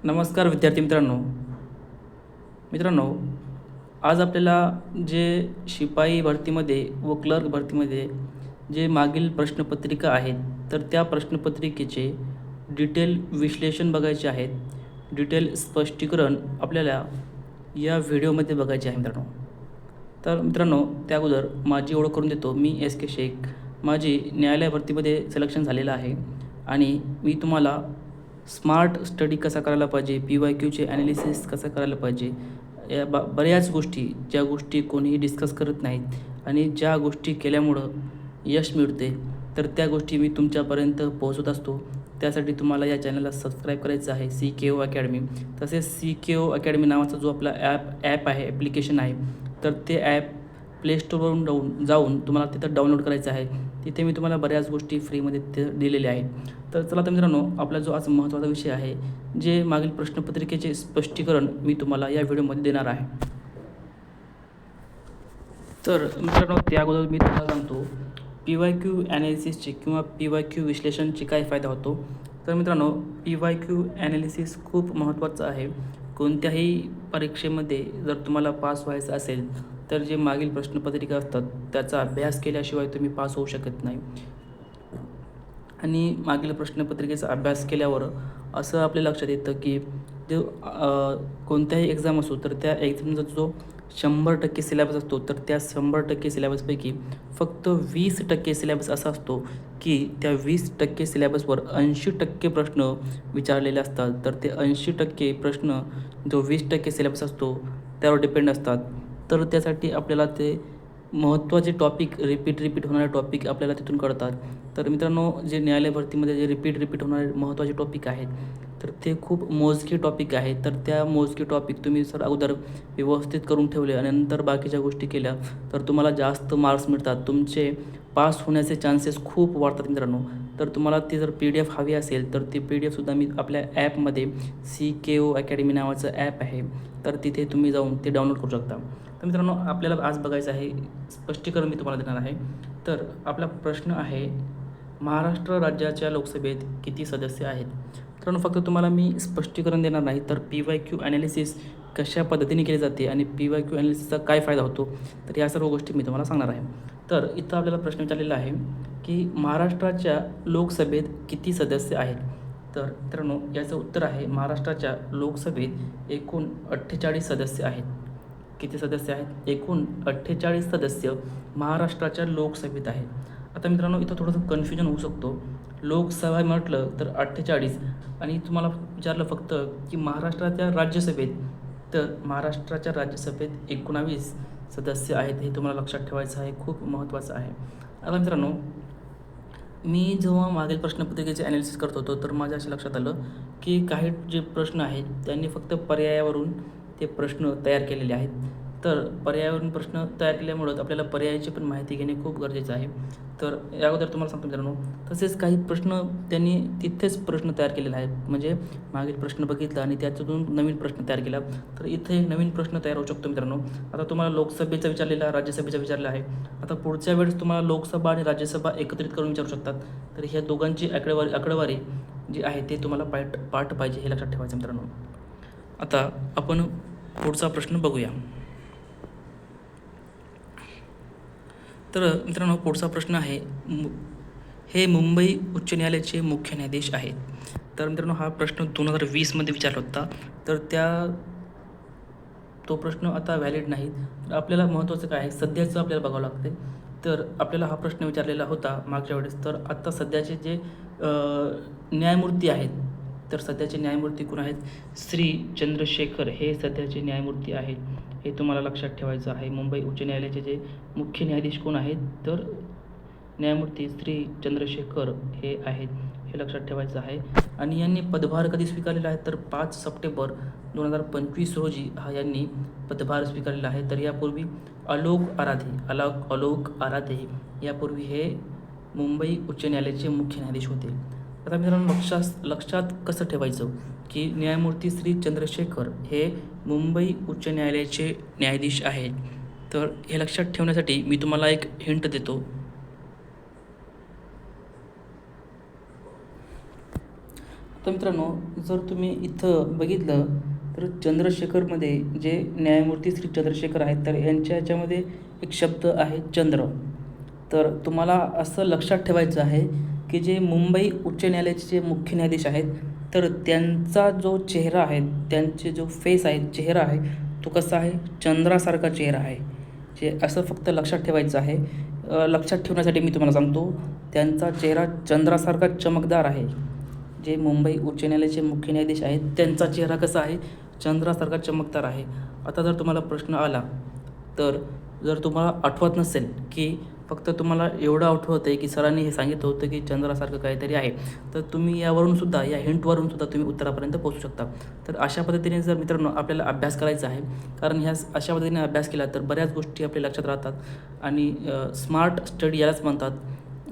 नमस्कार विद्यार्थी मित्रांनो, आज आपल्याला जे शिपाई भरतीमध्ये व क्लर्क भरतीमध्ये जे मागील प्रश्नपत्रिका आहेत, तर त्या प्रश्नपत्रिकेचे डिटेल विश्लेषण बघायचे आहेत. डिटेल स्पष्टीकरण आपल्याला या व्हिडिओमध्ये बघायचे आहे मित्रांनो. तर मित्रांनो, त्या अगोदर माझी ओळख करून देतो. मी SK शेख. माझी न्यायालय भरतीमध्ये सिलेक्शन झालेलं आहे आणि मी तुम्हाला स्मार्ट स्टडी कसा करायला पाहिजे, PYQचे ॲनालिसिस कसं करायला पाहिजे, या बऱ्याच गोष्टी, ज्या गोष्टी कोणीही डिस्कस करत नाहीत आणि ज्या गोष्टी केल्यामुळं यश मिळते, तर त्या गोष्टी मी तुमच्यापर्यंत पोहोचवत असतो. त्यासाठी तुम्हाला या चॅनलला सबस्क्राईब करायचं आहे, CKO अकॅडमी. तसेच CKO अकॅडमी नावाचा जो आपला ॲप आहे, ॲप्लिकेशन आहे, तर ते ॲप प्ले स्टोरवरून जाऊन तुम्हाला तिथं डाउनलोड करायचं आहे. तिथे मी तुम्हाला बऱ्याच गोष्टी फ्रीमध्ये ते दिलेल्या आहेत. तर चला तर मित्रांनो, आपला जो आज महत्त्वाचा विषय आहे, जे मागील प्रश्नपत्रिकेचे स्पष्टीकरण मी तुम्हाला या व्हिडिओमध्ये देणार आहे. तर मित्रांनो, त्या अगोदर मी तुम्हाला सांगतो PYQ ॲनालिसिसचे किंवा PYQ विश्लेषणचे काय फायदा होतो. तर मित्रांनो, PYQ ॲनालिसिस खूप महत्त्वाचं आहे. कोणत्याही परीक्षेमध्ये जर तुम्हाला पास व्हायचं असेल, तर जे मागील प्रश्नपत्रिका असतात त्याचा अभ्यास केल्याशिवाय तुम्ही पास होऊ शकत नाही. आणि मागील प्रश्नपत्रिकेचा अभ्यास केल्यावर असं आपल्या लक्षात येतं की जो कोणत्याही एक्झाम असो, तर त्या एक्झामचा जो 100% सिलेबस असतो, तर त्या 100% सिलेबसपैकी फक्त 20% सिलेबस असा असतो की त्या 20% सिलेबसवर 80% प्रश्न विचारलेले असतात. तर ते 80% प्रश्न जो 20% सिलेबस असतो त्यावर डिपेंड असतात. तर त्यासाठी आपल्याला ते महत्त्वाचे टॉपिक, रिपीट होणारे टॉपिक आपल्याला तिथून कळतात. तर मित्रांनो, जे न्यायालय भरतीमध्ये जे रिपीट होणारे महत्त्वाचे टॉपिक आहेत, तर ते खूप मोजके टॉपिक आहेत. तर त्या मोजके टॉपिक तुम्ही जर अगोदर व्यवस्थित करून ठेवले आणि नंतर बाकीच्या गोष्टी केल्या, तर तुम्हाला जास्त मार्क्स मिळतात. तुमचे पास होण्याचे चान्सेस खूप वाढतात मित्रांनो. तर तुम्हाला ती जर PDF हवी असेल, तर ती PDF सुद्धा मी आपल्या ॲपमध्ये CKO अकॅडमी नावाचं ॲप आहे, तर तिथे तुम्ही जाऊन ते डाउनलोड करू शकता. तर मित्रांनो, आपल्याला आज बघायचं आहे, स्पष्टीकरण मी तुम्हाला देणार आहे. तर आपला प्रश्न आहे, महाराष्ट्र राज्याच्या लोकसभेत किती सदस्य आहेत? मित्रांनो, फक्त तुम्हाला मी स्पष्टीकरण देणार नाही, तर PYQ ॲनालिसिस कशा पद्धतीने केली जाते आणि PYQ ॲनालिसिसचा काय फायदा होतो, तर या सर्व गोष्टी मी तुम्हाला सांगणार आहे. तर इथं आपल्याला प्रश्न विचारलेला आहे की महाराष्ट्राच्या लोकसभेत किती सदस्य आहेत? तर मित्रांनो, याचं उत्तर आहे, महाराष्ट्राच्या लोकसभेत एकूण 48 सदस्य आहेत. किती सदस्य आहेत? एकूण 48 सदस्य महाराष्ट्राच्या लोकसभेत आहेत. आता मित्रांनो, इथं थोडंसं कन्फ्युजन होऊ शकतो. लोकसभा म्हटलं तर 48 आणि तुम्हाला विचारलं फक्त की महाराष्ट्राच्या राज्यसभेत, तर महाराष्ट्राच्या राज्यसभेत 19 सदस्य आहेत. हे तुम्हाला लक्षात ठेवायचं आहे, खूप महत्त्वाचं आहे. आता मित्रांनो, मी जेव्हा मागील प्रश्नपत्रिकेचे ॲनालिसिस करत होतो, तर माझ्या असं लक्षात आलं की काही जे प्रश्न आहेत त्यांनी फक्त पर्यायावरून ते प्रश्न तयार केलेले आहेत. तर पर्यायावरून प्रश्न तयार केल्यामुळं आपल्याला पर्यायाची पण माहिती घेणे खूप गरजेचं आहे. तर या अगोदर तुम्हाला सांगतो मित्रांनो, तसेच काही प्रश्न त्यांनी तिथेच प्रश्न तयार केलेला आहे. म्हणजे मागील प्रश्न बघितला आणि त्याच्यातून नवीन प्रश्न तयार केला, तर इथे नवीन प्रश्न तयार होऊ शकतो मित्रांनो. आता तुम्हाला लोकसभेचा विचारलेला, राज्यसभेचा विचारला आहे. आता पुढच्या वेळेस तुम्हाला लोकसभा आणि राज्यसभा एकत्रित करून विचारू शकतात. तर ह्या दोघांची आकडेवारी जी आहे ते तुम्हाला पाठ पाहिजे, हे लक्षात ठेवायचं मित्रांनो. आता आपण पुढचा प्रश्न बघूया. तर मित्रांनो, पुढचा प्रश्न आहे, हे मुंबई उच्च न्यायालयाचे मुख्य न्यायाधीश आहेत. तर मित्रांनो, हा प्रश्न 2020मध्ये विचारला होता. तर तो प्रश्न आता व्हॅलिड नाही. तर आपल्याला महत्त्वाचं काय आहे, सध्याचं आपल्याला बघावं लागते. तर आपल्याला हा प्रश्न विचारलेला होता मागच्या वेळेस. तर आत्ता सध्याचे जे न्यायमूर्ती आहेत, तर सध्याचे न्यायमूर्ती कोण आहेत? श्री चंद्रशेखर हे सध्याचे न्यायमूर्ती आहेत. हे तुम्हाला लक्षात ठेवायचं आहे. मुंबई उच्च न्यायालयाचे जे मुख्य न्यायाधीश कोण आहेत? तर न्यायमूर्ती श्री चंद्रशेखर हे आहेत, हे लक्षात ठेवायचं आहे. आणि यांनी पदभार कधी स्वीकारलेला आहे? तर 5 सप्टेंबर 2025 रोजी यांनी पदभार स्वीकारलेला आहे. तर यापूर्वी अलोक आराधे यापूर्वी हे मुंबई उच्च न्यायालयाचे मुख्य न्यायाधीश होते. आता मित्रांनो, लक्षात कसं ठेवायचं की न्यायमूर्ती श्री चंद्रशेखर हे मुंबई उच्च न्यायालयाचे न्यायाधीश आहेत. तर हे लक्षात ठेवण्यासाठी मी तुम्हाला एक हिंट देतो. तर मित्रांनो, जर तुम्ही इथं बघितलं तर चंद्रशेखरमध्ये जे न्यायमूर्ती श्री चंद्रशेखर आहेत, तर यांच्या याच्यामध्ये एक शब्द आहे चंद्र. तर तुम्हाला असं लक्षात ठेवायचं आहे की जे मुंबई उच्च न्यायालयाचे जे मुख्य न्यायाधीश आहेत, तर त्यांचा जो चेहरा आहे, त्यांचे जो फेस आहे, चेहरा आहे, तो कसा आहे? चंद्रासारखा चेहरा आहे. जे असं फक्त लक्षात ठेवायचं आहे. लक्षात ठेवण्यासाठी मी तुम्हाला सांगतो, त्यांचा चेहरा चंद्रासारखा चमकदार आहे. जे मुंबई उच्च न्यायालयाचे मुख्य न्यायाधीश आहेत, त्यांचा चेहरा कसा आहे? चंद्रासारखा चमकदार आहे. आता जर तुम्हाला प्रश्न आला, तर जर तुम्हाला आठवत नसेल की फक्त तुम्हाला एवढं आठवतं आहे की सरांनी हे सांगितलं होतं की चंद्रासारखं काहीतरी आहे, तर तुम्ही यावरूनसुद्धा, या हिंटवरूनसुद्धा तुम्ही उत्तरापर्यंत पोहोचू शकता. तर अशा पद्धतीने जर मित्रांनो आपल्याला अभ्यास करायचा आहे, कारण ह्या अशा पद्धतीने अभ्यास केला तर बऱ्याच गोष्टी आपल्या लक्षात राहतात आणि स्मार्ट स्टडी यालाच म्हणतात.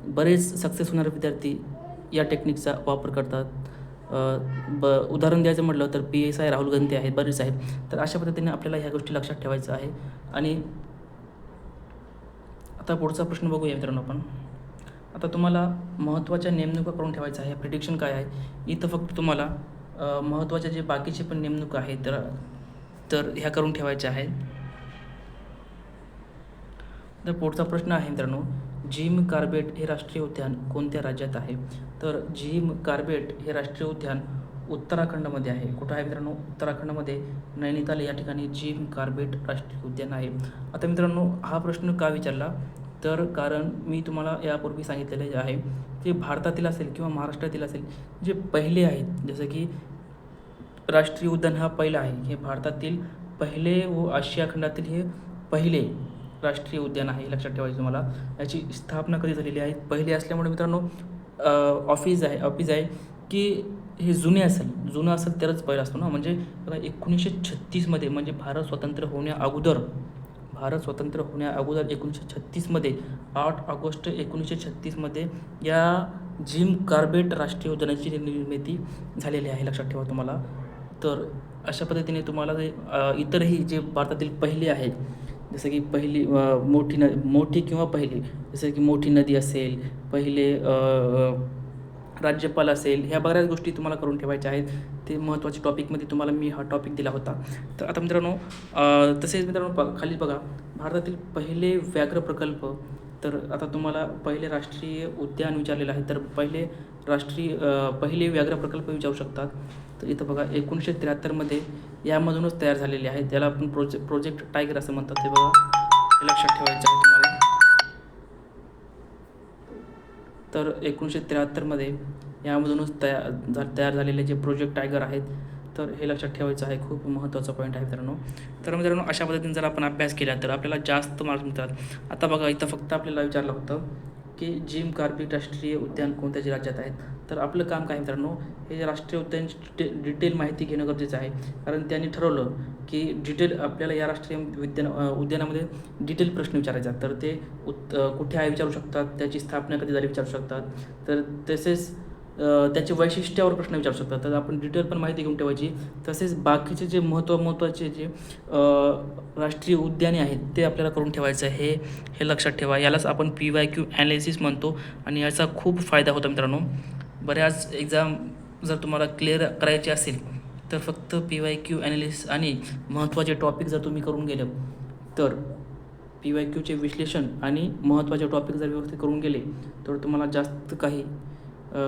बरेच सक्सेस होणारे विद्यार्थी या टेक्निकचा वापर करतात. उदाहरण द्यायचं म्हटलं तर PSI राहुल गांधी आहेत, बरेच आहेत. तर अशा पद्धतीने आपल्याला ह्या गोष्टी लक्षात ठेवायचं आहे. आणि आता पुढचा प्रश्न बघूया मित्रांनो आपण. आता तुम्हाला महत्त्वाच्या नेमणुका करून ठेवायचं आहे. प्रिडिक्शन काय आहे? इथं फक्त तुम्हाला महत्त्वाच्या जे बाकीचे पण नेमणुका आहेत तर ह्या करून ठेवायच्या आहेत. तर पुढचा प्रश्न आहे मित्रांनो, जिम कार्बेट हे राष्ट्रीय उद्यान कोणत्या राज्यात आहे? तर जिम कार्बेट हे राष्ट्रीय उद्यान उत्तराखंडमध्ये आहे. कुठं आहे मित्रांनो? उत्तराखंडमध्ये नैनिताल या ठिकाणी जिम कार्बेट राष्ट्रीय उद्यान आहे. आता मित्रांनो, हा प्रश्न का विचारला? तर कारण मी तुम्हाला यापूर्वी सांगितलेले आहे, ते भारतातील असेल किंवा महाराष्ट्रातील असेल, जे पहिले आहेत, जसं की राष्ट्रीय उद्यान हा पहिला आहे, हे भारतातील पहिले व आशिया खंडातील हे पहिले राष्ट्रीय उद्यान आहे. लक्षात ठेवायचं तुम्हाला. याची स्थापना कधी झालेली आहे? पहिले असल्यामुळे मित्रांनो ऑफिस आहे की हे जुनं असेल तरच पहिलं असतो ना. म्हणजे बघा 1936मध्ये, म्हणजे भारत स्वतंत्र होण्याअगोदर 1936मध्ये 8 ऑगस्ट 1936मध्ये या जिम कार्बेट राष्ट्रीय उद्यानाची निर्मिती झालेली आहे. लक्षात ठेवा तुम्हाला. तर अशा पद्धतीने तुम्हाला इतरही जे भारतातील पहिले आहेत, जसं की पहिली मोठी किंवा पहिली, जसं की मोठी नदी असेल, पहिले राज्यपाल असेल, ह्या बऱ्याच गोष्टी तुम्हाला करून ठेवायच्या आहेत. ते महत्त्वाच्या टॉपिकमध्ये तुम्हाला मी हा टॉपिक दिला होता. तर आता मित्रांनो, तसेच मित्रांनो खाली बघा, भारतातील पहिले व्याघ्र प्रकल्प. तर आता तुम्हाला पहिले राष्ट्रीय उद्यान विचारलेलं आहे, तर पहिले व्याघ्र प्रकल्प विचारू शकतात. तर इथं बघा 1973मध्ये यामधूनच तयार झालेले आहे. त्याला आपण प्रोजेक्ट टायगर असं म्हणतात. ते बघा, हे लक्षात ठेवायचं आहे तुम्हाला. तर 1973मध्ये यामधूनच तयार झालेले जे प्रोजेक्ट टायगर आहेत, तर हे लक्षात ठेवायचं आहे. खूप महत्त्वाचा पॉईंट आहे मित्रांनो. तर मित्रांनो, अशा पद्धतीने जर आपण अभ्यास केला तर आपल्याला जास्त मार्क्स मिळतात. आता बघा, इथं फक्त आपल्याला विचारलं होतं की जिम कार्बेट राष्ट्रीय उद्यान कोणत्या राज्यात आहेत. तर आपलं काम काय मित्रांनो, हे जे राष्ट्रीय उद्यानाची डिटेल माहिती घेणं गरजेचं आहे. कारण त्यांनी ठरवलं की डिटेल आपल्याला या राष्ट्रीय उद्यानामध्ये डिटेल प्रश्न विचारायचा. तर ते कुठे आहे विचारू शकतात, त्याची स्थापना कधी झाली विचारू शकतात, तर तसेच त्याच्या वैशिष्ट्यावर प्रश्न विचारू शकतात. तर आपण डिटेल पण माहिती घेऊन ठेवायची. तसेच बाकीचे जे महत्त्वाचे जे राष्ट्रीय उद्याने आहेत, ते आपल्याला करून ठेवायचं आहे. हे लक्षात ठेवा. यालाच आपण PYQ ॲनालिसिस म्हणतो आणि याचा खूप फायदा होतो मित्रांनो. बऱ्याच एक्झाम जर तुम्हाला क्लिअर करायचे असेल, तर फक्त PYQ ॲनालिसिस आणि महत्त्वाचे टॉपिक जर तुम्ही करून गेलं, तर PYQचे विश्लेषण आणि महत्त्वाचे टॉपिक जर व्यवस्थित करून गेले, तर तुम्हाला जास्त काही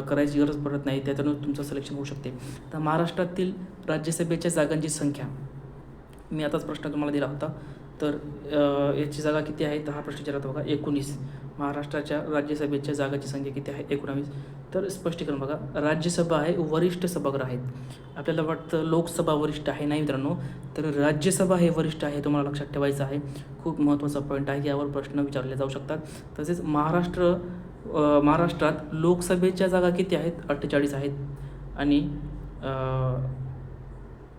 करायची गरज पडत नाही. त्यातून तुमचं सिलेक्शन होऊ शकते. तर महाराष्ट्रातील राज्यसभेच्या जागांची संख्या, मी आताच प्रश्न तुम्हाला दिला होता. तर याची जागा किती आहे? तर हा प्रश्न विचारला बघा, 19. महाराष्ट्राच्या राज्यसभेच्या जागाची संख्या किती आहे? 19. तर स्पष्टीकरण बघा, राज्यसभा आहे, वरिष्ठ सभागृह आहेत. आपल्याला वाटतं लोकसभा वरिष्ठ आहे, नाही मित्रांनो. तर राज्यसभा हे वरिष्ठ आहे, तुम्हाला लक्षात ठेवायचं आहे. खूप महत्त्वाचा पॉईंट आहे, यावर प्रश्न विचारले जाऊ शकतात. तसेच महाराष्ट्रात लोकसभेच्या जागा किती आहेत? 48 आहेत. आणि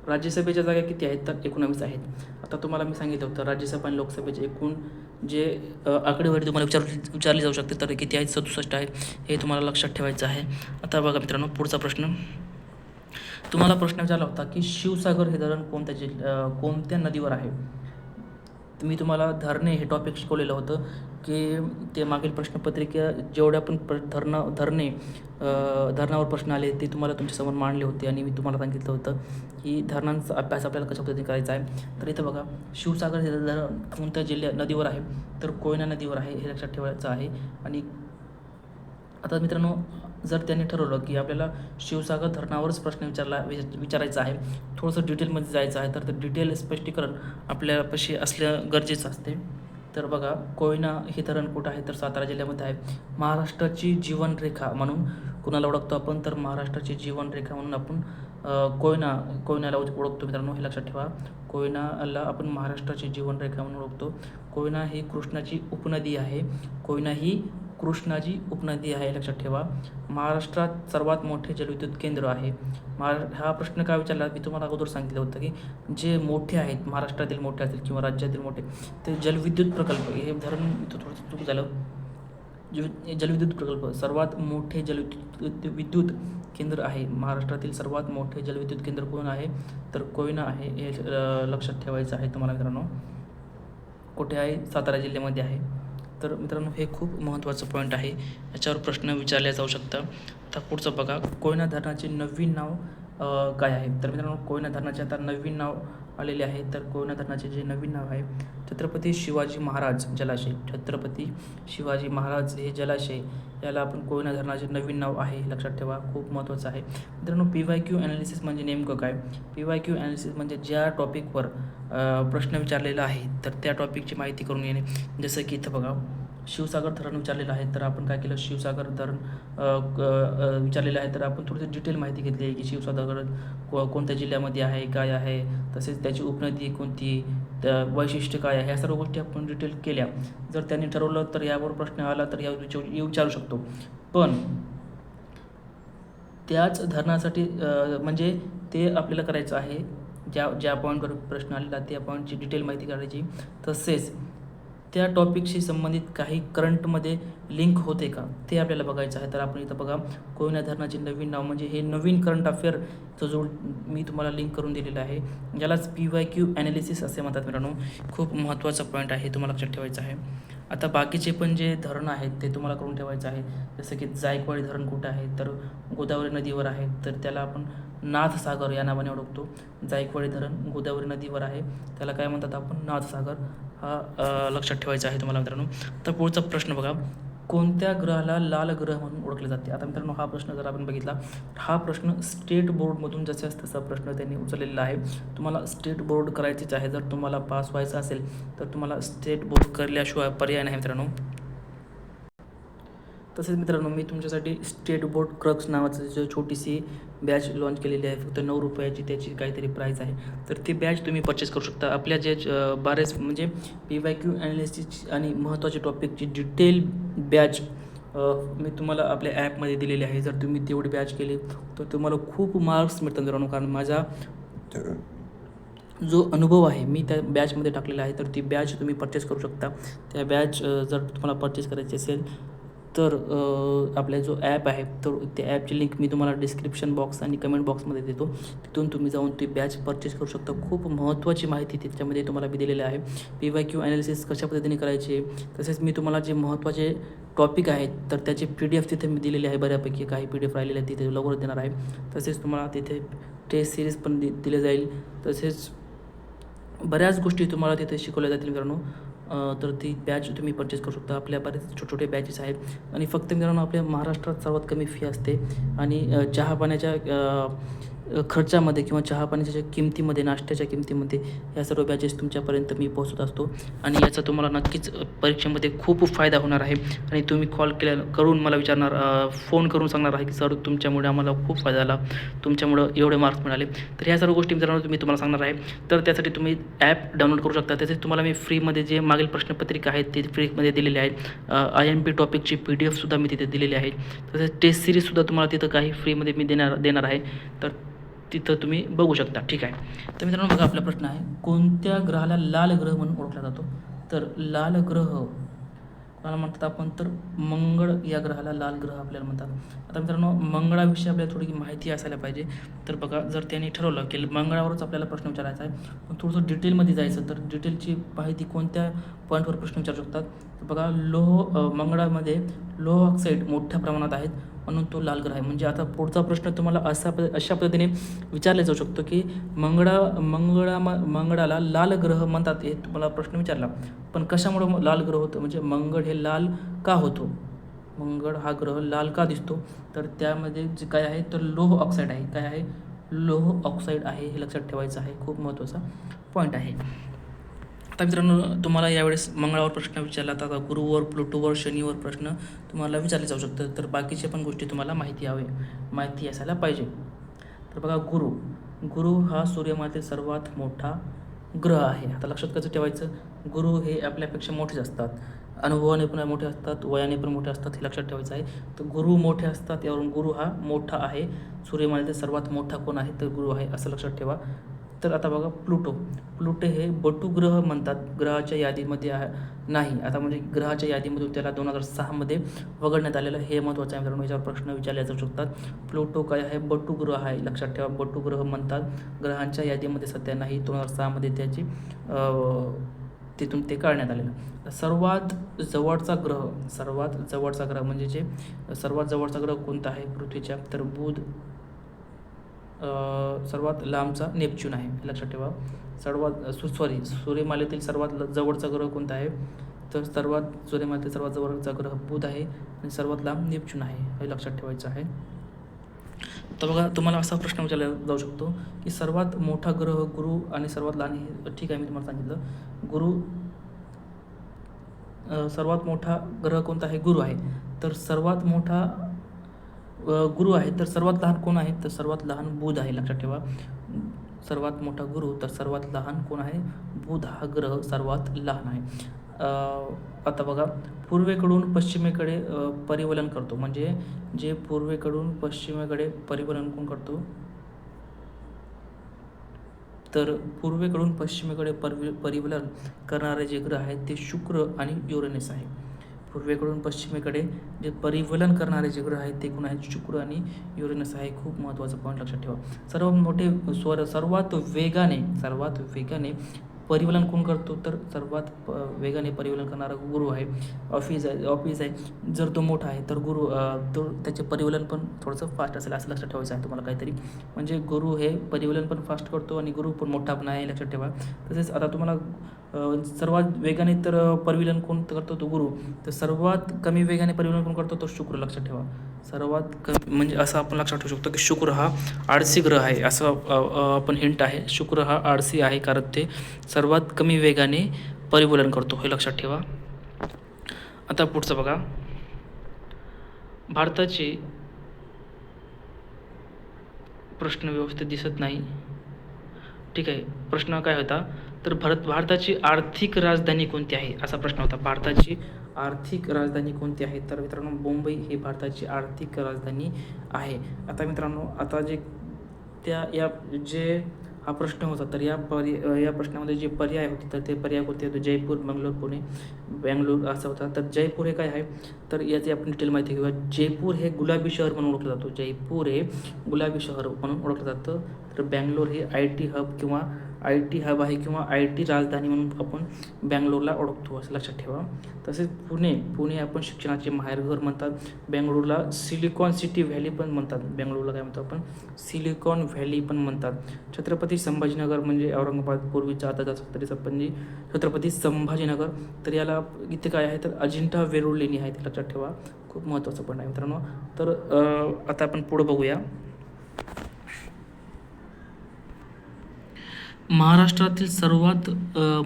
राज्यसभेच्या जागा किती आहेत? तर 19 आहेत. आता तुम्हाला मी सांगितलं होतं राज्यसभा आणि लोकसभेचे एकूण जे आकडेवारी तुम्हाला विचारली जाऊ शकते, तर किती आहेत? 67 आहेत. हे तुम्हाला लक्षात ठेवायचं आहे. आता बघा मित्रांनो, पुढचा प्रश्न तुम्हाला प्रश्न विचारला होता की शिवसागर हे धरण कोणत्या नदीवर आहे? मी तुम्हाला धरणे हे टॉपिक शिकवलेलं होतं की ते मागील प्रश्नपत्रिका जेवढ्या पण धरणावर प्रश्न आले ते तुम्हाला तुमच्यासमोर मांडले होते आणि मी तुम्हाला सांगितलं होतं की धरणांचा अभ्यास आपल्याला कशा पद्धतीने करायचा आहे. तर इथं बघा, शिवसागर हे धरण कोणत्या नदीवर आहे, तर कोयना नदीवर आहे, हे लक्षात ठेवायचं आहे. आणि आता मित्रांनो, जर त्यांनी ठरवलं की आपल्याला शिवसागर धरणावरच प्रश्न विचारायचा आहे, थोडंसं डिटेलमध्ये जायचं आहे, तर डिटेल स्पष्टीकरण आपल्यापाशी असलं गरजेचं असते. तर बघा, कोयना हे धरण कुठं आहे, तर सातारा जिल्ह्यामध्ये आहे. महाराष्ट्राची जीवनरेखा म्हणून कुणाला ओळखतो आपण, तर महाराष्ट्राची जीवनरेखा म्हणून आपण कोयनाला ओळखतो मित्रांनो, हे लक्षात ठेवा. कोयनाला आपण महाराष्ट्राची जीवनरेखा म्हणून ओळखतो. कोयना ही कृष्णाची उपनदी आहे. उपनदी आहे, लक्षात ठेवा. महाराष्ट्रात सर्वात मोठे जलविद्युत केंद्र आहे. हा प्रश्न काय विचारला, मी तुम्हाला अगोदर सांगितलं होतं की जे मोठे आहेत, महाराष्ट्रातील मोठे असतील किंवा राज्यातील मोठे, ते जलविद्युत प्रकल्प, हे धरण थोडंसं चूक झालं. जलविद्युत प्रकल्प सर्वात मोठे विद्युत केंद्र आहे. महाराष्ट्रातील सर्वात मोठे जलविद्युत केंद्र कोण आहे, तर कोयना आहे, हे लक्षात ठेवायचं आहे तुम्हाला मित्रांनो. कुठे आहे, सातारा जिल्ह्यामध्ये आहे. तर मित्रांनो, हे खूप महत्त्वाचं पॉईंट आहे, याच्यावर प्रश्न विचारले जाऊ शकतं. आता पुढचं बघा, कोयना धरणाचे नवीन नाव काय आहे. तर मित्रांनो, कोयना धरणाचे आता नवीन नाव आलेले आहे. तर कोयना धरणाचे जे नवीन नाव आहे, छत्रपती शिवाजी महाराज जलाशय. छत्रपती शिवाजी महाराज हे जलाशय, याला आपण कोयना धरणाचे नवीन नाव आहे, लक्षात ठेवा, खूप महत्त्वाचं आहे. मित्रांनो, PYQ ॲनालिसिस म्हणजे नेमकं काय. PYQ ॲनालिसिस म्हणजे ज्या टॉपिकवर प्रश्न विचारलेला आहे, तर त्या टॉपिकची माहिती करून घेणे. जसं की इथं बघा, शिवसागर धरण विचारलेलं आहे, तर आपण काय केलं, शिवसागर धरण विचारलेलं आहे, तर आपण थोडीशी डिटेल माहिती घेतली आहे की शिवसागर कोणत्या जिल्ह्यामध्ये आहे, काय आहे, तसेच त्याची उपनदी कोणती, त्या वैशिष्ट्य काय आहे, ह्या सर्व गोष्टी आपण डिटेल केल्या. जर त्यांनी ठरवलं तर यावर प्रश्न आला तर विचारू शकतो. पण त्याच धरणासाठी म्हणजे ते आपल्याला करायचं आहे, ज्या पॉईंटवर प्रश्न आलेला त्या पॉईंटची डिटेल माहिती काढायची. तसेच त्या टॉपिकशी संबंधित काही करंटमध्ये लिंक होते का, ते आपल्याला बघायचं आहे. तर आपण इथं बघा, कोयना धरणाचे नवीन नाव म्हणजे हे नवीन करंट अफेअरचं जो मी तुम्हाला लिंक करून दिलेलं आहे, ज्यालाच PYQ ॲनालिसिस असे म्हणतात मित्रांनो. खूप महत्त्वाचा पॉईंट आहे, तुम्हाला लक्षात ठेवायचं आहे. आता बाकीचे पण जे धरणं आहेत ते तुम्हाला करून ठेवायचं आहे. जसं की जायकवाडी धरण कुठं आहे, तर गोदावरी नदीवर आहे, तर त्याला आपण नाथसागर या नावाने ओळखतो. जायकवाडी धरण गोदावरी नदीवर आहे, त्याला काय म्हणतात आपण, नाथसागर. हा लक्षात ठेवायचा आहे तुम्हाला मित्रांनो. तर पुढचा प्रश्न बघा, कोणत्या ग्रहाला लाल ग्रह म्हणून ओळखले जाते. आता मित्रांनो, हा प्रश्न जर आपण बघितला, हा प्रश्न स्टेट बोर्डमधून जसाच तसा प्रश्न त्यांनी उचललेला आहे. तुम्हाला स्टेट बोर्ड करायचीच आहे. जर तुम्हाला पास व्हायचं असेल तर तुम्हाला स्टेट बोर्ड करल्याशिवाय पर्याय नाही मित्रांनो. तसेच मित्रांनो, मी तुमच्यासाठी स्टेट बोर्ड क्रक्स नावाचं जो छोटीशी बॅच लॉन्च केलेली आहे, फक्त 9 रुपयाची त्याची काहीतरी प्राईस आहे. तर ती बॅच तुम्ही परचेस करू शकता. आपल्या जे बरेच म्हणजे PYQ ॲनालिसिस आणि महत्त्वाचे टॉपिकची डिटेल बॅच मी तुम्हाला आपल्या ॲपमध्ये दिलेली आहे. जर तुम्ही तेवढी बॅच केली तर तुम्हाला खूप मार्क्स मिळतात मित्रांनो. कारण माझा जो अनुभव आहे मी त्या बॅचमध्ये टाकलेला आहे. तर ती बॅच तुम्ही परचेस करू शकता. त्या बॅच जर तुम्हाला परचेस करायची असेल तर आपला जो ॲप आहे, तर त्या ॲपची लिंक मी तुम्हाला डिस्क्रिप्शन बॉक्स आणि कमेंट बॉक्समध्ये देतो. तिथून तुम्ही जाऊन ती बॅच परचेस करू शकता. खूप महत्त्वाची माहिती त्याच्यामध्ये तुम्हाला मी दिलेली आहे. PYQ ॲनालिसिस कशा पद्धतीने करायचे, तसेच मी तुम्हाला जे महत्त्वाचे टॉपिक आहेत तर त्याचे PDF तिथे मी दिलेले आहे. बऱ्यापैकी काही PDF राहिलेले आहेत, तिथे लवकरच देणार आहे. तसेच तुम्हाला तिथे टेस्ट सिरीज पण दिले जाईल. तसेच बऱ्याच गोष्टी तुम्हाला तिथे शिकवल्या जातील मित्रांनो. तर ती बॅच तुम्ही परचेस करू शकता. आपल्या बरेच छोटे बॅचेस आहेत आणि फक्त मित्रांनो, आपल्या महाराष्ट्रात सर्वात कमी फी असते आणि चहा पाण्याच्या खर्चामध्ये किंवा चहा पाण्याच्या किमतीमध्ये, नाश्त्याच्या किमतीमध्ये ह्या सर्व बॅचेस तुमच्यापर्यंत मी पोहोचत असतो. आणि याचा तुम्हाला नक्कीच परीक्षेमध्ये खूप फायदा होणार आहे. आणि तुम्ही कॉल करून मला विचारणार, फोन करून सांगणार आहे की सर तुमच्यामुळे आम्हाला खूप फायदा झाला, तुमच्यामुळं एवढे मार्क्स मिळाले. तर ह्या सर्व गोष्टी मित्रांनो मी तुम्हाला सांगणार आहे. तर त्यासाठी तुम्ही ॲप डाउनलोड करू शकता. तसेच तुम्हाला मी फ्रीमध्ये जे मागील प्रश्नपत्रिका आहेत ते फ्रीमध्ये दिलेली आहेत. IMP टॉपिकची PDF सुद्धा मी तिथे दिलेली आहे. तसेच टेस्ट सिरीजसुद्धा तुम्हाला तिथं काही फ्रीमध्ये मी देणार आहे. तर तिथं तुम्ही बघू शकता. ठीक आहे. तर मित्रांनो, बघा आपला प्रश्न आहे, कोणत्या ग्रहाला लाल ग्रह म्हणून ओळखला जातो. तर लाल ग्रह कोणाला म्हणतात आपण तर मंगळ या ग्रहाला लाल ग्रह आपल्याला म्हणतात. आता मित्रांनो मंगळाविषयी आपल्याला थोडी माहिती असायला पाहिजे. तर बघा जर त्यांनी ठरवलं की मंगळावरच आपल्याला प्रश्न विचारायचा आहे, पण थोडंसं डिटेलमध्ये जायचं तर डिटेलची माहिती कोणत्या पॉईंटवर प्रश्न विचारू शकतात. तर बघा मंगळामध्ये लोह ऑक्साईड मोठ्या प्रमाणात आहेत म्हणून तो लाल ग्रह आहे. म्हणजे आता पुढचा प्रश्न तुम्हाला अशा पद्धतीने विचारला जाऊ शकतो की मंगळाला लाल ग्रह म्हणतात हे तुम्हाला प्रश्न विचारला, पण कशामुळे लाल ग्रह होतं, म्हणजे मंगळ हे लाल का होतो, मंगळ हा ग्रह लाल का दिसतो, तर त्यामध्ये जे काय आहे तर लोह ऑक्साईड आहे. काय आहे, लोह ऑक्साईड आहे, हे लक्षात ठेवायचं आहे, खूप महत्त्वाचा पॉईंट आहे. आता मित्रांनो तुम्हाला यावेळेस मंगळावर प्रश्न विचारला, आता गुरुवर, प्लुटोवर, शनीवर प्रश्न तुम्हाला विचारले जाऊ शकतात. तर बाकीच्या पण गोष्टी तुम्हाला माहिती असायला पाहिजे. तर बघा गुरु हा सूर्यमालेतील सर्वात मोठा ग्रह आहे. आता लक्षात कसं ठेवायचं, गुरु हे आपल्यापेक्षा मोठेच असतात, अनुभवाने पण मोठे असतात, वयाने पण मोठे असतात, हे लक्षात ठेवायचं आहे. तर गुरु मोठे असतात, यावरून गुरु हा मोठा आहे. सूर्यमालेतील सर्वात मोठा कोण आहे तर गुरु आहे, असं लक्षात ठेवा. तर आता बघा प्लुटो हे बटू ग्रह म्हणतात, ग्रहाच्या यादीमध्ये नाही. आता म्हणजे ग्रहाच्या यादीमधून त्याला 2006 वगळण्यात आलेलं, हे महत्त्वाचं आहे मित्रांनो. याच्यावर प्रश्न विचारले जाऊ शकतात. प्लुटो काय आहे, बटू ग्रह आहे, लक्षात ठेवा. बटू ग्रह म्हणतात, ग्रहांच्या यादीमध्ये सध्या नाही, 2006 त्याची तिथून ते काढण्यात आलेलं. सर्वात जवळचा ग्रह म्हणजे सर्वात जवळचा ग्रह कोणता आहे पृथ्वीच्या, तर बुध. सर्वात लांबचा नेपच्यून आहे, लक्षात ठेवा. सूर्यमालेतील सर्वात जवळचा ग्रह कोणता आहे, तर सूर्यमालेतील सर्वात जवळचा ग्रह बुध आहे आणि सर्वात लांब नेपच्यून आहे, हे लक्षात ठेवायचं आहे. तर बघा तुम्हाला असा प्रश्न विचारला जाऊ शकतो की सर्वात मोठा ग्रह गुरु आणि सर्वात लहान, हे ठीक आहे, मी तुम्हाला सांगितलं सर्वात मोठा ग्रह कोणता आहे, गुरु आहे. तर सर्वात मोठा गुरु आहे, तर सर्वात लहान कोण आहे, तर सर्वात लहान बुध आहे, लक्षात ठेवा. सर्वात मोठा गुरु तर सर्वात लहान कोण आहे, बुध हा ग्रह सर्वात लहान आहे. आता बघा पूर्वेकडून पश्चिमेकडे परिवलन करतो, म्हणजे जे पूर्वेकडून पश्चिमेकडे परिवलन कोण करतो, तर पूर्वेकडून पश्चिमेकडे परिवलन करणारे जे ग्रह आहेत ते शुक्र आणि युरेनस आहे. पूर्वेकडून पश्चिमेकडे जे परिवलन करणारे जे ग्रह आहेत ते कोण आहेत, शुक्र आणि युरेनस आहे. खूप महत्त्वाचा पॉईंट लक्षात ठेवा. सर्वात वेगाने परिवलन कोण करतो, तर सर्वात वेगाने परिवलन करणारा गुरु आहे. ऑफिस आहे, जर तो मोठा आहे तर त्याचे परिवलन पण थोडंसं फास्ट असेल, असं लक्षात ठेवायचं आहे तुम्हाला काहीतरी. म्हणजे गुरु हे परिवलन पण फास्ट करतो आणि गुरु पण मोठा पण आहे, लक्षात ठेवा. तसेच आता तुम्हाला सर्वात वेगाने तर परिवलन कोण करतो, तो गुरु. तर सर्वात कमी वेगाने परिवलन कोण करतो, तो शुक्र, लक्षात ठेवा. सर्वात कमी म्हणजे असं आपण लक्षात ठेवू शकतो की शुक्र हा आळसी ग्रह आहे, असं आपण हिंट आहे. शुक्र हा आळसी आहे कारण ते सर्वात कमी वेगाने परिवलन करतो, हे लक्षात ठेवा. आता पुढचं बघा, भारताचे प्रश्न व्यवस्थित दिसत नाही, ठीक आहे. प्रश्न काय होता, तर भारताची आर्थिक राजधानी कोणती आहे, असा प्रश्न होता. भारताची आर्थिक राजधानी कोणती आहे, तर मित्रांनो मुंबई ही भारताची आर्थिक राजधानी आहे. आता मित्रांनो आता हा प्रश्न होता, तर या प्रश्नामध्ये जे पर्याय होते तर ते पर्याय कोणते होते, जयपूर, मंगलोर, पुणे, बेंगलोर असा होता. तर जयपूर हे काय आहे, तर याची आपण डिटेल माहिती घेऊया. जयपूर हे गुलाबी शहर म्हणून ओळखलं जातो, जयपूर हे गुलाबी शहर म्हणून ओळखलं जातं. तर बेंगलोर हे IT हब आहे किंवा IT राजधानी म्हणून आपण बेंगलोरला ओळखतो, असं लक्षात ठेवा. तसेच पुणे आपण शिक्षणाचे माहेरघर म्हणतात. बेंगळूरला सिलिकॉन सिटी व्हॅली पण म्हणतात, बेंगळूरला काय म्हणतो आपण, सिलिकॉन व्हॅली पण म्हणतात. छत्रपती संभाजीनगर म्हणजे औरंगाबाद पूर्वीचा, आता छत्रपती संभाजीनगर, तर याला इथे काय आहे, तर अजिंठा वेरूळ लेणी आहे, ते लक्षात ठेवा. खूप महत्त्वाचं पण आहे मित्रांनो. तर आता आपण पुढं बघूया, महाराष्ट्रातील सर्वात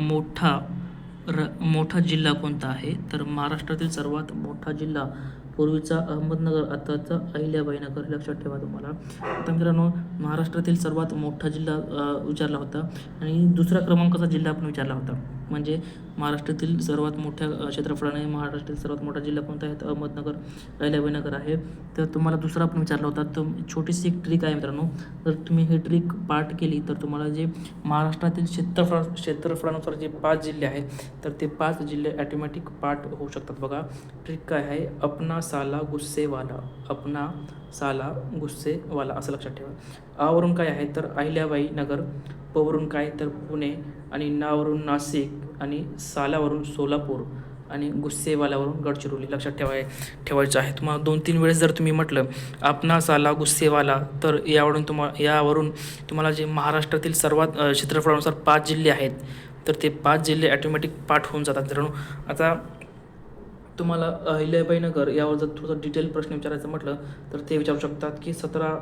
मोठा जिल्हा कोणता आहे, तर महाराष्ट्रातील सर्वात मोठा जिल्हा पूर्वीचा अहमदनगर, आताचा अहिल्याबाईनगर, लक्षात ठेवा तुम्हाला. आता मित्रांनो महाराष्ट्रातील सर्वात मोठा जिल्हा विचारला होता आणि दुसऱ्या क्रमांकाचा जिल्हा पण विचारला होता. म्हणजे महाराष्ट्रातील सर्वात मोठ्या क्षेत्रफळाने महाराष्ट्रातील सर्वात मोठा जिल्हा कोणता आहे? तर अहमदनगर, अहिल्याबाईनगर आहे. तर तुम्हाला दुसरा पण विचारला होता, तर छोटीशी एक ट्रिक आहे मित्रांनो. जर तुम्ही ही ट्रिक पाठ केली तर तुम्हाला जे महाराष्ट्रातील क्षेत्रफळानुसार जे 5 जिल्हे आहेत तर ते 5 जिल्हे ॲटोमॅटिक पाठ होऊ शकतात. बघा ट्रिक काय आहे? अपना साला गुस्सेवाला, अपना साला गुस्सेवाला असं लक्षात ठेवा. आवरून काय आहे? तर अहिल्याबाई नगर, पवरून काय? तर पुणे, आणि नावरून नाशिक, आणि सालावरून सोलापूर, आणि गुस्सेवाल्यावरून गडचिरोली. लक्षात ठेवायचं आहे. तुम्हाला 2-3 वेळेस जर तुम्ही म्हटलं आपना साला गुस्सेवाला तर यावरून तुम्हाला जे महाराष्ट्रातील सर्वात क्षेत्रफळानुसार 5 जिल्हे आहेत तर ते 5 जिल्हे ॲटोमॅटिक पाठ होऊन जातात मित्रांनो. आता तुम्हाला अहिल्याबाईनगर यावर जर थोडं डिटेल प्रश्न विचारायचं म्हटलं तर ते विचारू शकतात की 17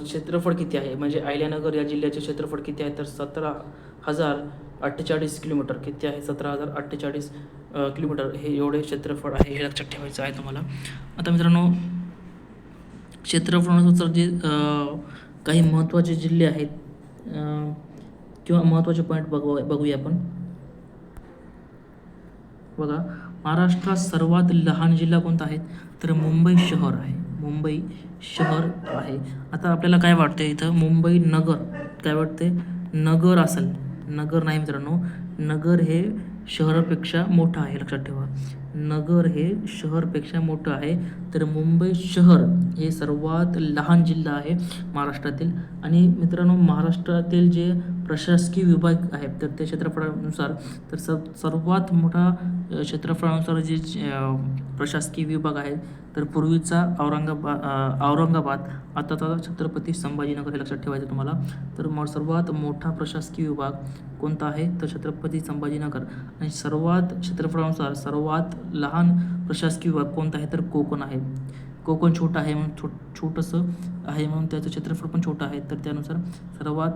क्षेत्रफळ किती आहे? म्हणजे अहिल्यानगर या जिल्ह्याचे क्षेत्रफळ किती आहे? तर 17,048 किलोमीटर. किती आहे? 17,048 किलोमीटर हे एवढे क्षेत्रफळ आहे, हे लक्षात ठेवायचं आहे तुम्हाला. आता मित्रांनो क्षेत्रफळानुसार जे काही महत्त्वाचे जिल्हे आहेत किंवा महत्त्वाचे पॉईंट बघूया आपण. बघा महाराष्ट्रात सर्वात लहान जिल्हा कोणता आहे? तर मुंबई शहर आहे. मुंबई शहर आहे. आता आपल्याला काय वाटतं इथं? मुंबई नगर काय वाटते? नगर असेल. नगर नाही मित्रांनो, नगर हे शहरापेक्षा मोठं आहे, लक्षात ठेवा. नगर हे शहरपेक्षा मोठं आहे. तर मुंबई शहर हे सर्वात लहान जिल्हा आहे महाराष्ट्रातील. आणि मित्रांनो महाराष्ट्रातील जे प्रशासकीय विभाग आहेत तर ते क्षेत्रफळानुसार तर सर्वात मोठा क्षेत्रफळानुसार जे प्रशासकीय विभाग आहेत तर पूर्वीचा औरंगाबाद आताचा छत्रपती संभाजीनगर, हे लक्षात ठेवायचं तुम्हाला. तर सर्वात मोठा प्रशासकीय विभाग कोणता आहे? तर छत्रपती संभाजीनगर. आणि सर्वात क्षेत्रफळानुसार सर्वात लहान प्रशासकीय विभाग कोणता आहे? तर कोकण आहे. कोकण छोटं आहे म्हणून छोटंसं आहे म्हणून त्याचं क्षेत्रफळ पण छोटं आहे. तर त्यानुसार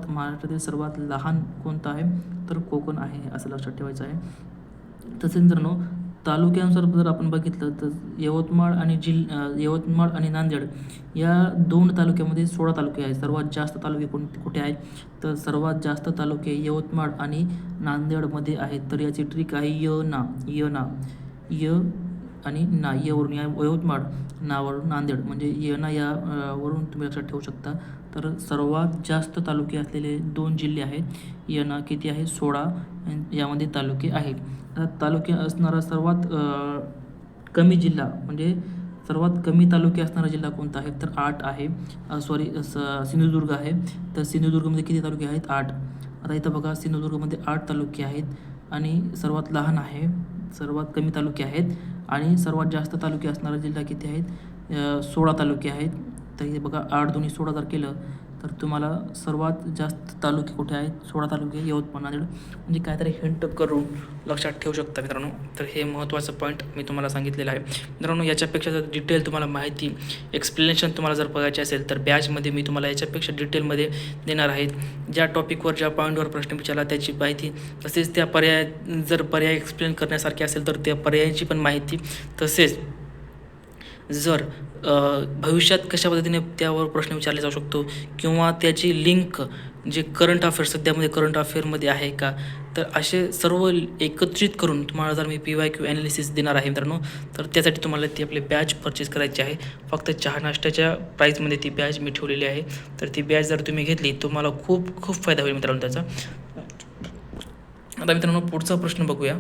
महाराष्ट्रातील सर्वात लहान कोणतं आहे? तर कोकण आहे, असं लक्षात ठेवायचं आहे. तसेच मित्रांनो तालुक्यानुसार जर आपण बघितलं तर यवतमाळ आणि नांदेड या 2 तालुक्यामध्ये 16 तालुके आहेत. सर्वात जास्त तालुके कुठे आहेत? तर सर्वात जास्त तालुके यवतमाळ आणि नांदेडमध्ये आहेत. तर याची ट्रिक आहे य आणि ना, वरून यवतमाळ, नावरून नांदेड, म्हणजे येना वरून तुम्ही लक्षात ठेवू शकता. तर सर्वात जास्त तालुके असलेले 2 जिल्हे आहेत. येना किती आहे? 16 यामध्ये तालुके आहेत. तालुके असणारा सर्वात कमी जिल्हा म्हणजे सर्वात कमी तालुके असणारा जिल्हा कोणता आहे? तर 8 आहे. सिंधुदुर्ग आहे. तर सिंधुदुर्गमध्ये किती तालुके आहेत? 8. आता इथं बघा सिंधुदुर्गमध्ये 8 तालुके आहेत आणि सर्वात लहान आहे, सर्वात कमी तालुके आहेत आणि सर्वात जास्त तालुके असणारा जिल्हा किती आहेत? 16 तालुके आहेत. तर हे बघा 8 दूनी 16 जर केलं तर तुम्हाला सर्वात जास्त तालुके कुठे आहेत? 16 तालुके यवतमाळ, नांदेड. म्हणजे काहीतरी हिंट करून लक्षात ठेवू शकता मित्रांनो. तर हे महत्त्वाचं पॉईंट मी तुम्हाला सांगितलेलं आहे मित्रांनो. याच्यापेक्षा जर डिटेल तुम्हाला माहिती एक्सप्लेनेशन तुम्हाला जर बघायचे असेल तर बॅचमध्ये मी तुम्हाला याच्यापेक्षा डिटेलमध्ये देणार आहे. ज्या टॉपिकवर ज्या पॉईंटवर प्रश्न विचारला त्याची माहिती, तसेच त्या पर्याय एक्सप्लेन करण्यासारखे असेल तर त्या पर्यायाची पण माहिती, तसेच जर भविष्यात कशा पद्धतीने त्यावर प्रश्न विचारले जाऊ शकतो किंवा त्याची लिंक जे करंट अफेअर्स सध्यामध्ये करंट अफेअरमध्ये आहे का, तर असे सर्व एकत्रित करून तुम्हाला जर मी PYQ ॲनालिसिस देणार आहे मित्रांनो. तर त्यासाठी तुम्हाला ती आपली बॅच परचेस करायची आहे. फक्त चहा नाश्त्याच्या प्राईसमध्ये ती बॅच मी ठेवलेली आहे. तर ती बॅच जर तुम्ही घेतली तुम्हाला खूप खूप फायदा होईल मित्रांनो त्याचा. आता मित्रांनो पुढचा प्रश्न बघूया.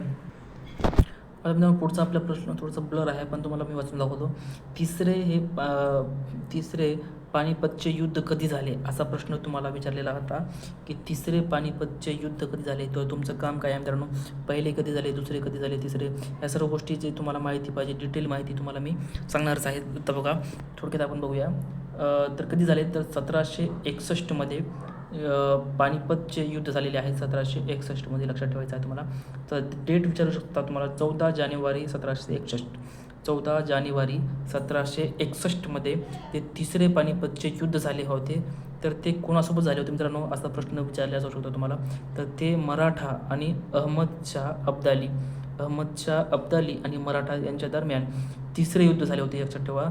आता मित्रांनो पुढचा आपला प्रश्न थोडासा ब्लर आहे पण तुम्हाला मी वाचून दाखवतो. तिसरे पानिपतचे युद्ध कधी झाले असा प्रश्न तुम्हाला विचारलेला होता की तिसरे पानिपतचे युद्ध कधी झाले. तर तुमचं काम काय आहे मित्रांनो? पहिले कधी झाले, दुसरे कधी झाले, तिसरे, या सर्व गोष्टीची तुम्हाला माहिती पाहिजे. डिटेल माहिती तुम्हाला मी सांगणारच आहे. तर बघा थोडक्यात आपण बघूया. तर कधी झाले तर 1761मध्ये पानिपतचे युद्ध झालेले आहे. 1761मध्ये लक्षात ठेवायचं आहे तुम्हाला. तर डेट विचारू शकता तुम्हाला 14 जानेवारी 1761. 14 जानेवारी 1761मध्ये ते तिसरे पानिपतचे युद्ध झाले होते. तर ते कोणासोबत झाले होते मित्रांनो असा प्रश्न विचारला जाऊ शकतो तुम्हाला. तर ते मराठा आणि अहमदशाह अब्दाली आणि मराठा यांच्या दरम्यान तिसरे युद्ध झाले होते, लक्षात ठेवा.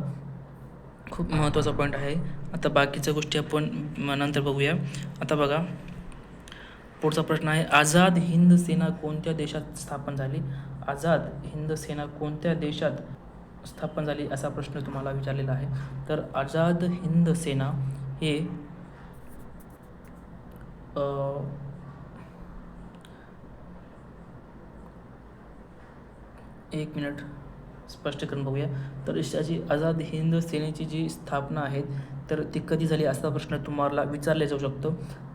खूप महत्त्वाचा पॉईंट आहे. आता बाकीच्या गोष्टी आपण नंतर बघूया. आता बघा पुढचा प्रश्न आहे, आझाद हिंद सेना कोणत्या देशात स्थापन झाली? आझाद हिंद सेना कोणत्या देशात स्थापन झाली असा प्रश्न तुम्हाला विचारलेला आहे. तर आझाद हिंद सेना हे एक मिनिट स्पष्टीकरण बघूया. तर देशाची आझाद हिंद सेनेची जी स्थापना आहे तर ती कधी झाली असा प्रश्न तुम्हाला विचारला जाऊ शकतो.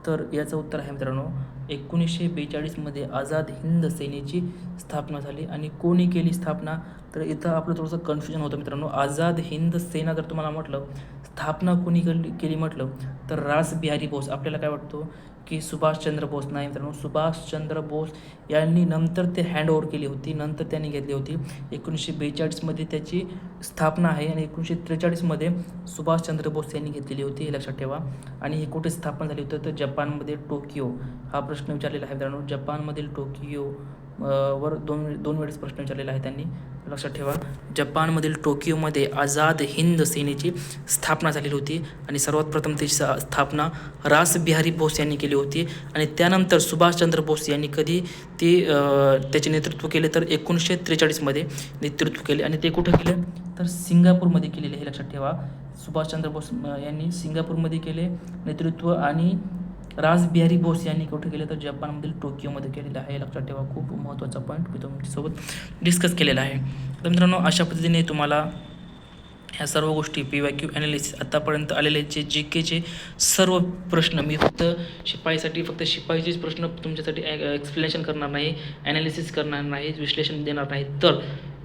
तर याचं उत्तर आहे मित्रांनो 1942मध्ये आझाद हिंद सेनेची स्थापना झाली. आणि कोणी केली स्थापना? तर इथं आपलं थोडंसं कन्फ्युजन होतं मित्रांनो. आझाद हिंद सेना जर तुम्हाला म्हटलं स्थापना कोणी केली म्हटलं तर रास बिहारी बोस. आपल्याला काय वाटतं की सुभाषचंद्र बोस? नाही मित्रांनो, सुभाषचंद्र बोस यांनी नंतर ते हँडओव्हर केली होती, नंतर त्यांनी घेतली होती. 1942मध्ये त्याची स्थापना आहे आणि 1943मध्ये सुभाषचंद्र बोस यांनी घेतलेली होती, हे लक्षात ठेवा. आणि हे कुठे स्थापन झाली होती? तर जपानमध्ये टोकियो. हा प्रश्न विचारलेला आहे मित्रांनो, जपानमधील टोकियो वर दोन वेळेस प्रश्न विचारलेला आहे त्यांनी, लक्षात ठेवा. जपानमधील टोकियोमध्ये आझाद हिंद सेनेची स्थापना झालेली होती आणि सर्वात प्रथम त्याची स्थापना रास बिहारी बोस यांनी केली होती. आणि त्यानंतर सुभाषचंद्र बोस यांनी कधी ते त्याचे नेतृत्व केले? तर 1943मध्ये नेतृत्व केले. आणि ते कुठं केले? तर सिंगापूरमध्ये केलेले, हे लक्षात ठेवा. सुभाषचंद्र बोस यांनी सिंगापूरमध्ये केले नेतृत्व आणि रास बिहारी बोस यांनी कुठे केले? तर जपानमधील टोकियोमध्ये केलेलं आहे, लक्षात ठेवा. खूप महत्त्वाचा पॉईंट मी तुमच्यासोबत डिस्कस केलेला आहे. तर मित्रांनो, अशा पद्धतीने तुम्हाला ह्या सर्व गोष्टी PYQ ॲनालिसिस आत्तापर्यंत आलेले जे GKचे सर्व प्रश्न, मी फक्त शिपाईचेच प्रश्न तुमच्यासाठी एक्सप्लेनेशन करणार नाही, ॲनालिसिस करणार नाही, विश्लेषण देणार नाही. तर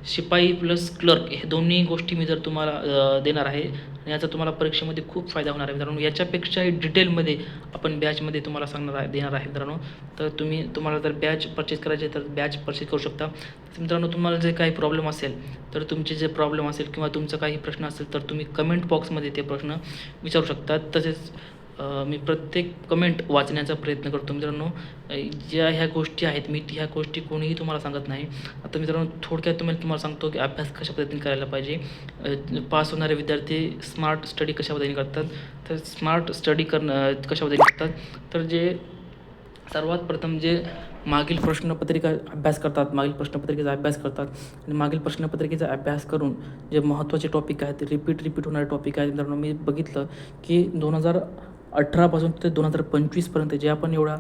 शिपाई प्लस क्लर्क हे दोन्ही गोष्टी मी जर तुम्हाला देणार आहे आणि याचा तुम्हाला परीक्षेमध्ये खूप फायदा होणार आहे मित्रांनो. याच्यापेक्षाही डिटेलमध्ये आपण बॅचमध्ये तुम्हाला देणार आहे मित्रांनो. तर तुम्हाला जर बॅच परचेस करायचे तर बॅच परचेस करू शकता. मित्रांनो, तुम्हाला जे काही प्रॉब्लेम असेल तर तुमचे जे प्रॉब्लेम असेल किंवा तुमचा काही प्रश्न असेल तर तुम्ही कमेंट बॉक्समध्ये ते प्रश्न विचारू शकता. तसेच मी प्रत्येक कमेंट वाचण्याचा प्रयत्न करतो मित्रांनो. ज्या ह्या गोष्टी आहेत मी ह्या गोष्टी कोणीही तुम्हाला सांगत नाही. आता मित्रांनो, थोडक्यात तुम्हाला सांगतो की अभ्यास कशा पद्धतीने करायला पाहिजे. पास होणारे विद्यार्थी स्मार्ट स्टडी कशा पद्धतीने करतात? तर स्मार्ट स्टडी कशा पद्धतीने करतात? तर जे सर्वात प्रथम जे मागील प्रश्नपत्रिका अभ्यास करतात, मागील प्रश्नपत्रिकेचा अभ्यास करतात आणि मागील प्रश्नपत्रिकेचा अभ्यास करून जे महत्त्वाचे टॉपिक आहेत, रिपीट होणारे टॉपिक आहेत मित्रांनो. मी बघितलं की 2018पासून ते 2025पर्यंत जे आपण एवढा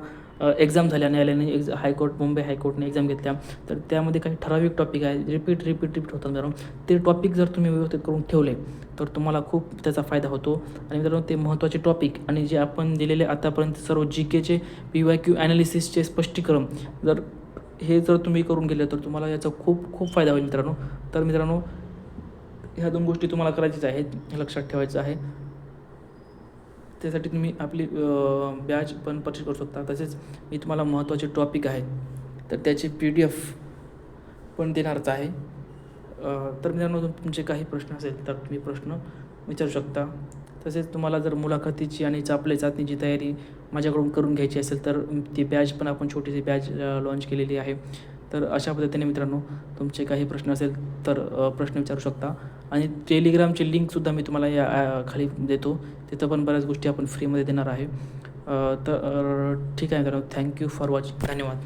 एक्झाम झाल्या न्यायालयाने हायकोर्ट, मुंबई हायकोर्टने एक्झाम घेतल्या, तर त्यामध्ये काही ठराविक टॉपिक आहेत रिपीट होतात मित्रांनो. ते टॉपिक जर तुम्ही व्यवस्थित करून ठेवले तर तुम्हाला खूप त्याचा फायदा होतो. आणि मित्रांनो, ते महत्त्वाचे टॉपिक आणि जे आपण दिलेले आतापर्यंत सर्व GKचे PYQ ॲनालिसिसचे स्पष्टीकरण जर तुम्ही करून गेले तर तुम्हाला याचा खूप फायदा होईल मित्रांनो. तर मित्रांनो, ह्या 2 गोष्टी तुम्हाला करायच्याच आहेत, हे लक्षात ठेवायचं आहे. त्यासाठी तुम्ही आपली बॅच पण परचेस करू शकता. तसेच मी तुम्हाला महत्त्वाचे टॉपिक आहेत तर त्याची PDF पण देणारच आहे. तर मित्रांनो, तुमचे काही प्रश्न असेल तर तुम्ही प्रश्न विचारू शकता. तसेच तुम्हाला जर मुलाखतीची आणि चाचणीची तयारी माझ्याकडून करून घ्यायची असेल तर ती बॅच पण आपण छोटीशी बॅच लॉन्च केलेली आहे. तर अशा पद्धतीने मित्रांनो, तुमचे काही प्रश्न असेल तर प्रश्न विचारू शकता. आणि टेलिग्रामची लिंकसुद्धा मी तुम्हाला या खाली देतो, तिथं पण बऱ्याच गोष्टी आपण फ्रीमध्ये देणार आहे. तर ठीक आहे मित्रांनो, थँक्यू फॉर वॉचिंग. धन्यवाद.